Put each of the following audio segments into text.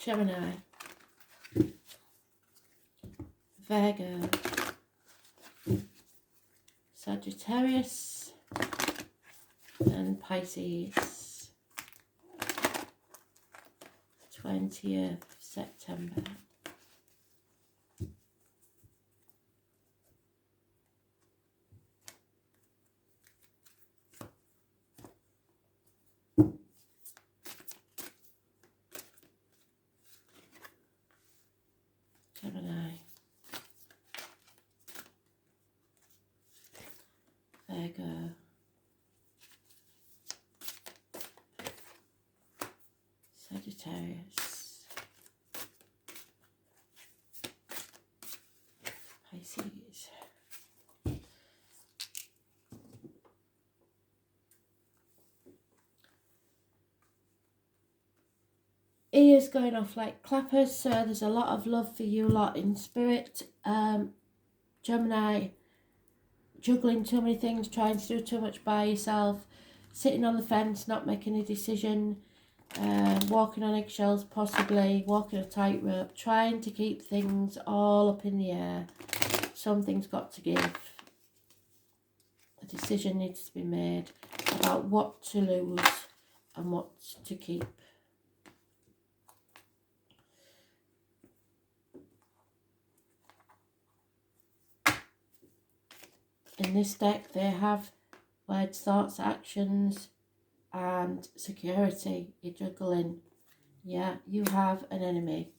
Gemini, Virgo, Sagittarius, and Pisces. 20th of September. Gemini, Virgo, Sagittarius, Pisces. Ears going off like clappers, so there's a lot of love for you lot in spirit. Gemini, juggling too many things, trying to do too much by yourself, sitting on the fence, not making a decision, walking on eggshells possibly, walking a tightrope, trying to keep things all up in the air. Something's got to give. A decision needs to be made about what to lose and what to keep. In this deck, they have words, thoughts, actions, and security. You're juggling. Yeah, you have an enemy.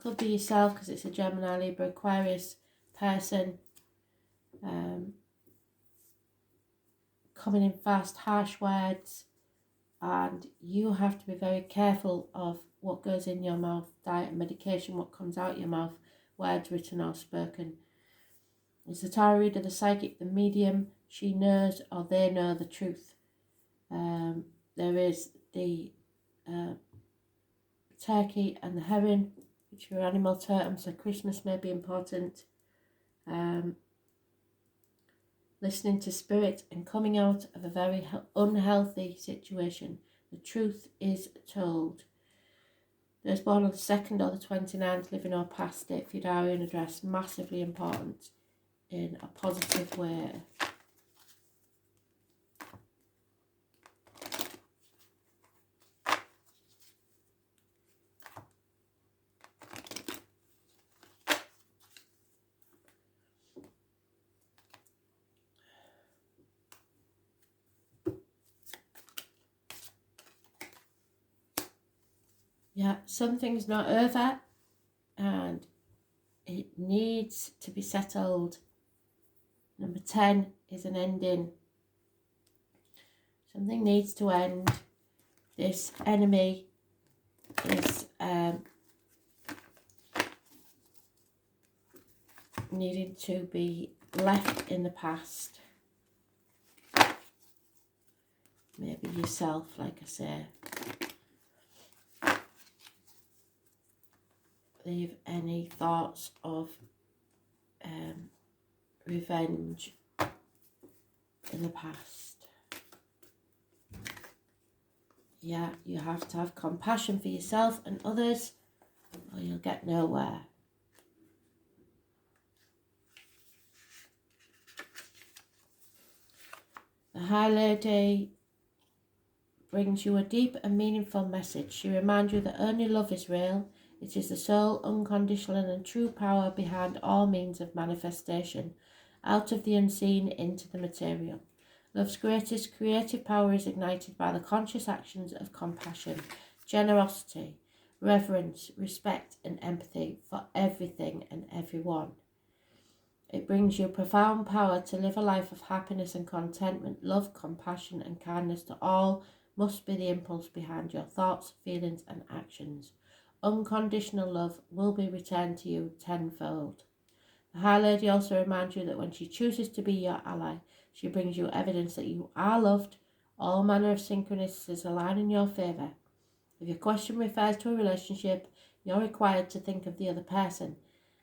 Could be yourself because it's a Gemini, Libra, Aquarius person. Coming in fast, harsh words. And you have to be very careful of what goes in your mouth. Diet and medication, what comes out your mouth. Words written or spoken. It's the tarot reader, the psychic, the medium. She knows or they know the truth. There is the turkey and the heron, which are animal totems, so Christmas may be important. Listening to spirit and coming out of a very unhealthy situation. The truth is told. Those born on the 2nd or the 29th, living or past, date, feud, hour and address, massively important in a positive way. Yeah, something's not over and it needs to be settled. Number 10 is an ending. Something needs to end. This enemy is needing to be left in the past. Maybe yourself, like I say. Leave any thoughts of revenge in the past. Yeah, you have to have compassion for yourself and others or you'll get nowhere. The High Lady brings you a deep and meaningful message. She reminds you that only love is real. It is the sole, unconditional and true power behind all means of manifestation, out of the unseen into the material. Love's greatest creative power is ignited by the conscious actions of compassion, generosity, reverence, respect and empathy for everything and everyone. It brings you profound power to live a life of happiness and contentment. Love, compassion and kindness to all must be the impulse behind your thoughts, feelings and actions. Unconditional love will be returned to you tenfold. The High Lady also reminds you that when she chooses to be your ally, she brings you evidence that you are loved. All manner of synchronicities align in your favour. If your question refers to a relationship, you're required to think of the other person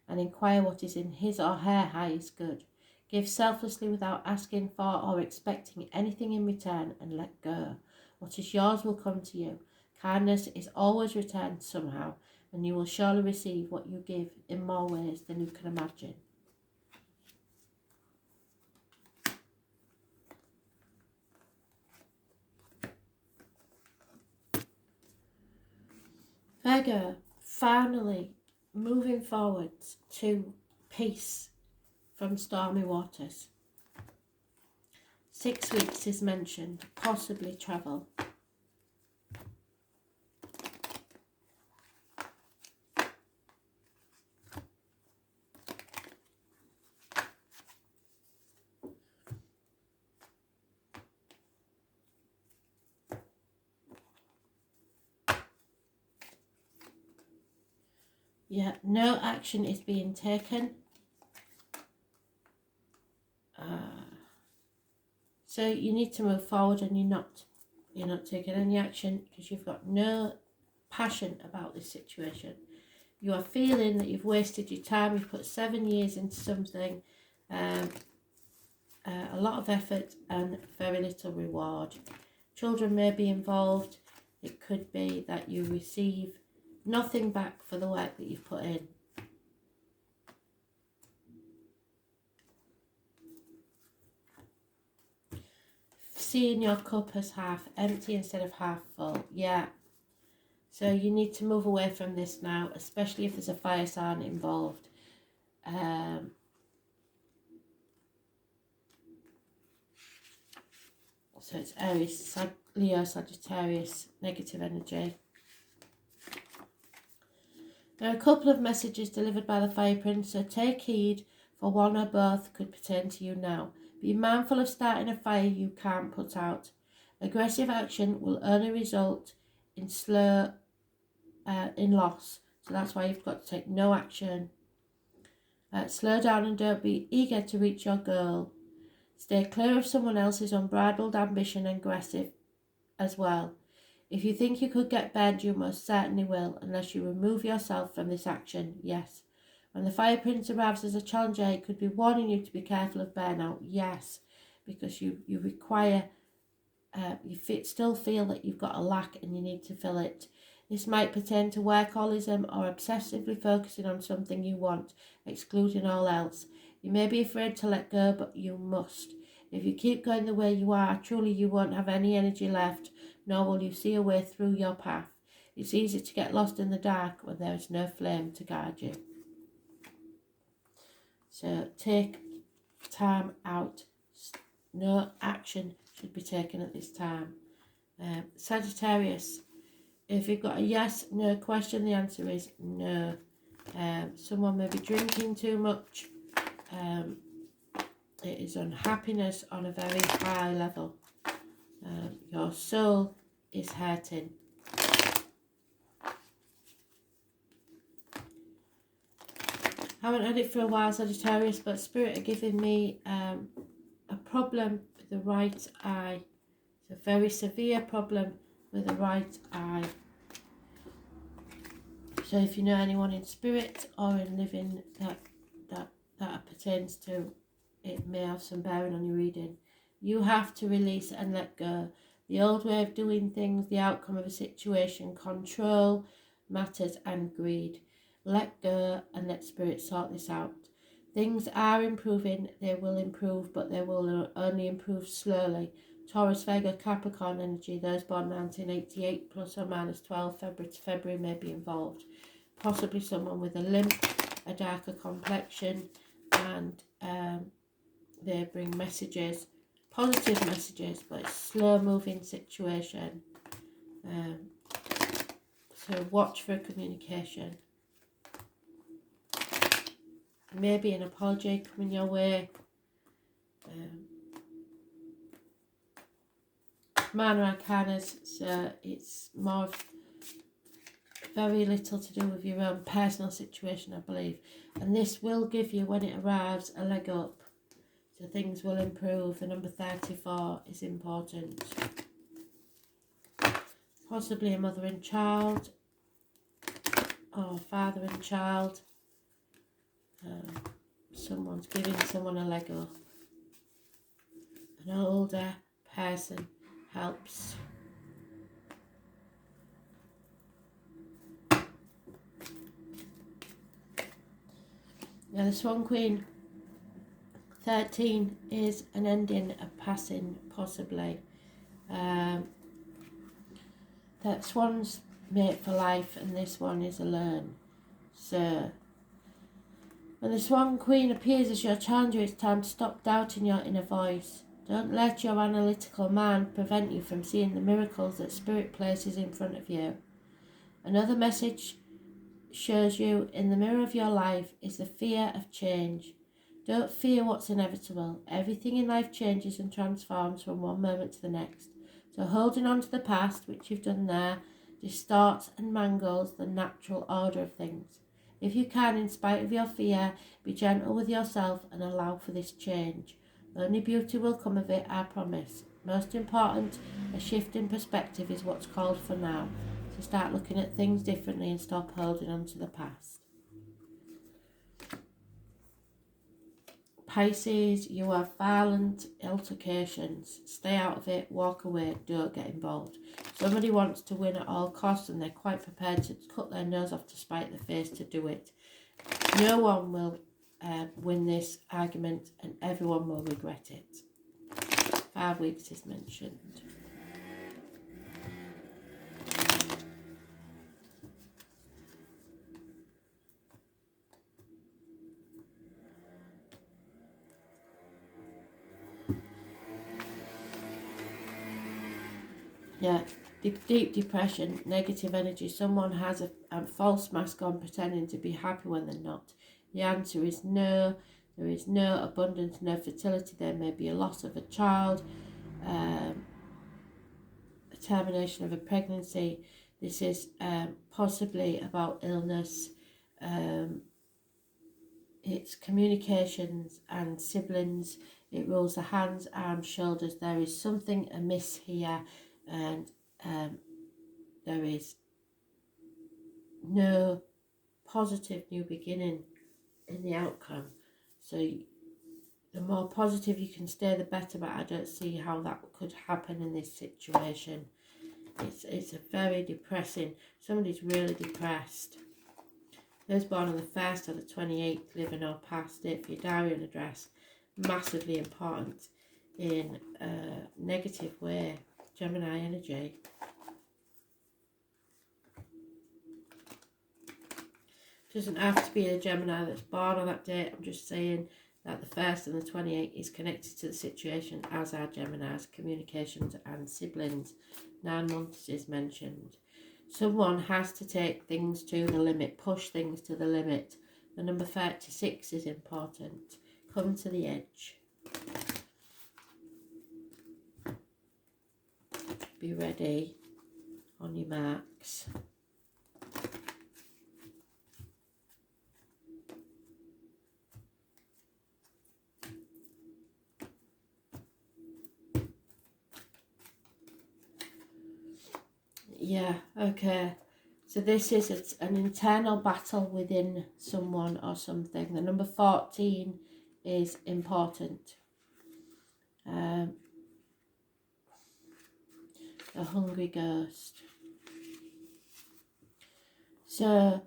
and inquire what is in his or her highest good. Give selflessly without asking for or expecting anything in return and let go. What is yours will come to you. Kindness is always returned somehow, and you will surely receive what you give in more ways than you can imagine. Virgo, finally moving forwards to peace from stormy waters. 6 weeks is mentioned, possibly travel. Yeah, no action is being taken. So you need to move forward, and you're not taking any action because you've got no passion about this situation. You are feeling that you've wasted your time. You've put 7 years into something, a lot of effort and very little reward. Children may be involved. It could be that you receive nothing back for the work that you've put in. Seeing your cup as half empty instead of half full. Yeah. So you need to move away from this now, especially if there's a fire sign involved. So it's Aries, Leo, Sagittarius, negative energy. There are a couple of messages delivered by the Fire Prince, so take heed, for one or both could pertain to you now. Be mindful of starting a fire you can't put out. Aggressive action will only result in in loss, so that's why you've got to take no action. Slow down and don't be eager to reach your goal. Stay clear of someone else's unbridled ambition and aggressive as well. If you think you could get burned, you most certainly will, unless you remove yourself from this action, yes. When the Fire Prince arrives as a challenger, it could be warning you to be careful of burnout, yes, because you require, still feel that you've got a lack and you need to fill it. This might pertain to workaholism or obsessively focusing on something you want, excluding all else. You may be afraid to let go, but you must. If you keep going the way you are, truly you won't have any energy left, nor will you see a way through your path. It's easy to get lost in the dark when there is no flame to guide you. So take time out. No action should be taken at this time. Sagittarius, if you've got a yes, no question, the answer is no. Someone may be drinking too much. It is unhappiness on a very high level. Your soul is hurting. I haven't had it for a while, Sagittarius, but Spirit are giving me a problem with the right eye. It's a very severe problem with the right eye. So if you know anyone in spirit or in living that pertains to, it may have some bearing on your reading. You have to release and let go. The old way of doing things, the outcome of a situation, control matters and greed. Let go and let spirit sort this out. Things are improving, they will improve, but they will only improve slowly. Taurus, Virgo, Capricorn energy, those born 1988 plus or minus 12 February to February may be involved. Possibly someone with a limp, a darker complexion, and they bring messages, positive messages, but it's a slow moving situation. So watch for communication. Maybe an apology coming your way. Minor arcanas, so it's more of very little to do with your own personal situation, I believe. And this will give you, when it arrives, a leg up. So things will improve. The number 34 is important. Possibly a mother and child, or father and child. Someone's giving someone a leg up. An older person helps Now the Swan Queen 13 is an ending, a passing, possibly. That swan's mate for life, and this one is alone. So, when the Swan Queen appears as your challenger, it's time to stop doubting your inner voice. Don't let your analytical mind prevent you from seeing the miracles that Spirit places in front of you. Another message shows you in the mirror of your life is the fear of change. Don't fear what's inevitable. Everything in life changes and transforms from one moment to the next. So holding on to the past, which you've done there, distorts and mangles the natural order of things. If you can, in spite of your fear, be gentle with yourself and allow for this change. Only beauty will come of it, I promise. Most important, a shift in perspective is what's called for now. So start looking at things differently and stop holding on to the past. Pisces, you have violent altercations. Stay out of it, walk away, don't get involved. Somebody wants to win at all costs and they're quite prepared to cut their nose off to spite their face to do it. No one will win this argument and everyone will regret it. 5 weeks is mentioned. Yeah, deep depression, negative energy. Someone has a false mask on pretending to be happy when they're not. The answer is no. There is no abundance, no fertility. There may be a loss of a child, a termination of a pregnancy. This is possibly about illness. It's communications and siblings. It rules the hands, arms, shoulders. There is something amiss here, and there is no positive new beginning in the outcome. So the more positive you can stay, the better, but I don't see how that could happen in this situation. It's a very depressing, somebody's really depressed. Those born on the 1st or the 28th, living or past it for your diary and address, massively important in a negative way. Gemini energy. Doesn't have to be a Gemini that's born on that date. I'm just saying that the 1st and the 28th is connected to the situation, as are Gemini's communications and siblings. 9 months is mentioned. Someone has to take things to the limit, push things to the limit. The number 36 is important. Come to the edge. Be ready on your marks. Yeah, okay. So this is an internal battle within someone or something. The number 14 is important. A hungry ghost. So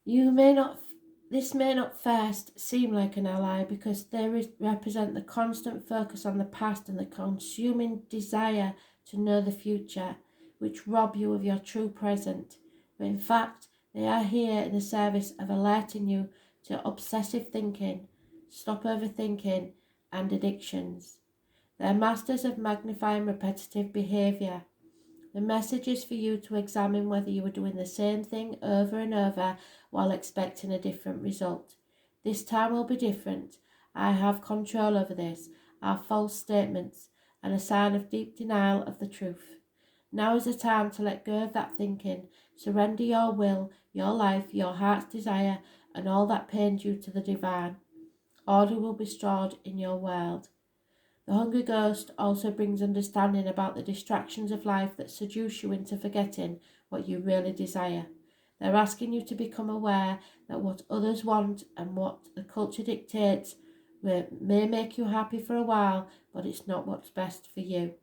this may not first seem like an ally because they represent the constant focus on the past and the consuming desire to know the future, which rob you of your true present. But in fact, they are here in the service of alerting you to obsessive thinking, stop overthinking, and addictions. They're masters of magnifying repetitive behaviour. The message is for you to examine whether you are doing the same thing over and over while expecting a different result. This time will be different. I have control over this, are false statements, and a sign of deep denial of the truth. Now is the time to let go of that thinking, surrender your will, your life, your heart's desire, and all that pains you to the divine. Order will be restored in your world. The hungry ghost also brings understanding about the distractions of life that seduce you into forgetting what you really desire. They're asking you to become aware that what others want and what the culture dictates may make you happy for a while, but it's not what's best for you.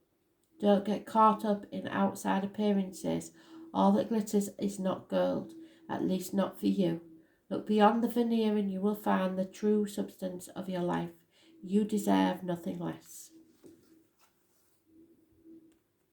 Don't get caught up in outside appearances. All that glitters is not gold, at least not for you. Look beyond the veneer and you will find the true substance of your life. You deserve nothing less.